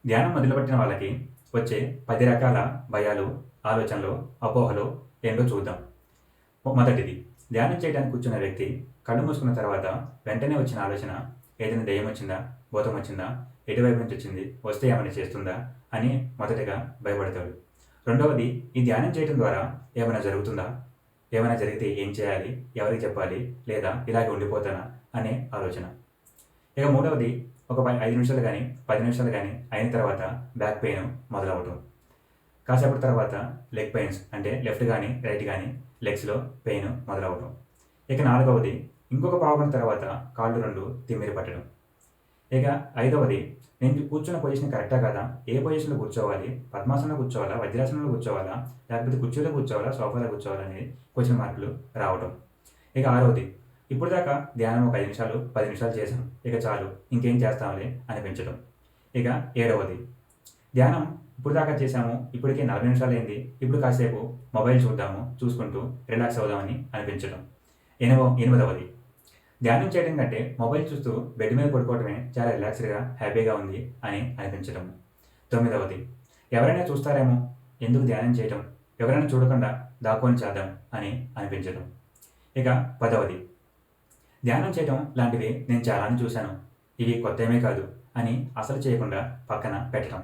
ధ్యానం మొదలుపెట్టిన వాళ్ళకి వచ్చే 10 రకాల భయాలు, ఆలోచనలు, అపోహలు ఏంటో చూద్దాం. మొదటిది, ధ్యానం చేయడానికి కూర్చున్న వ్యక్తి కళ్ళు మూసుకున్న తర్వాత వెంటనే వచ్చిన ఆలోచన ఏదైనా దెయ్యం వచ్చిందా? భూతం వచ్చిందా? ఎటువైపు నుంచి వచ్చింది? వస్తే ఏమైనా చేస్తుందా? అని మొదటగా భయపడతాడు. రెండవది, ఈ ధ్యానం చేయడం ద్వారా ఏమైనా జరుగుతుందా? ఏమైనా జరిగితే ఏం చేయాలి? ఎవరికి చెప్పాలి? లేదా ఇలాగే ఉండిపోతానా? అనే ఆలోచన. ఇక మూడవది, ఒక 5 నిమిషాలు గానీ, 10 నిమిషాలు గానీ అయిన తర్వాత బ్యాక్ పెయిన్ మొదలవ్వటం. కాసేపటి తర్వాత లెగ్ పెయిన్స్ అంటే లెఫ్ట్ గానీ, రైట్ గానీ లెగ్స్‌లో పెయిన్ మొదలవ్వటం. ఇక నాలుగవది, ఇంకొక పావుగంట తర్వాత కాళ్ళు 2 తిమ్మిరి పట్టడం. ఇక ఐదవది, నేను కూర్చున్న పొజిషన్ కరెక్టా కాదా? ఏ పొజిషన్‌లో కూర్చోవాలి? పద్మాసనంలో కూర్చోవాలా? వజ్రాసనంలో కూర్చోవాలా? లేకపోతే కుర్చీలో కూర్చోవాలా? సోఫాలో కూర్చోవాలా? అనేది క్వెషన్ మార్కులు రావటం. ఇక ఆరవది, ఇప్పటిదాకా ధ్యానం ఒక 5 నిమిషాలు, 10 నిమిషాలు చేశాం. ఇక చాలు, ఇంకేం చేస్తాంలే అనిపించడం. ఇక ఏడవది, ధ్యానం ఇప్పటిదాకా చేశాము. ఇప్పటికే 40 నిమిషాలైంది. ఇప్పుడు కాసేపు మొబైల్ చూద్దాము. చూసుకుంటూ రిలాక్స్ అవుదామని అనిపించడం. ఎనిమిదవది, ధ్యానం చేయడం కంటే మొబైల్ చూస్తూ బెడ్ మీద పడుకోవడమే చాలా రిలాక్స్‌డ్‌గా, హ్యాపీగా ఉంది అని అనిపించడం. తొమ్మిదవది, ఎవరైనా చూస్తారేమో, ఎందుకు ధ్యానం చేయటం? ఎవరైనా చూడకుండా దాక్కొని చేద్దాం అని అనిపించడం. ఇక పదవది, ధ్యానం చేయటం లాంటివి నేను చాలానే చూశాను. ఇవి కొత్తేమీ కాదు అని అసలు చేయకుండా పక్కన పెట్టడం.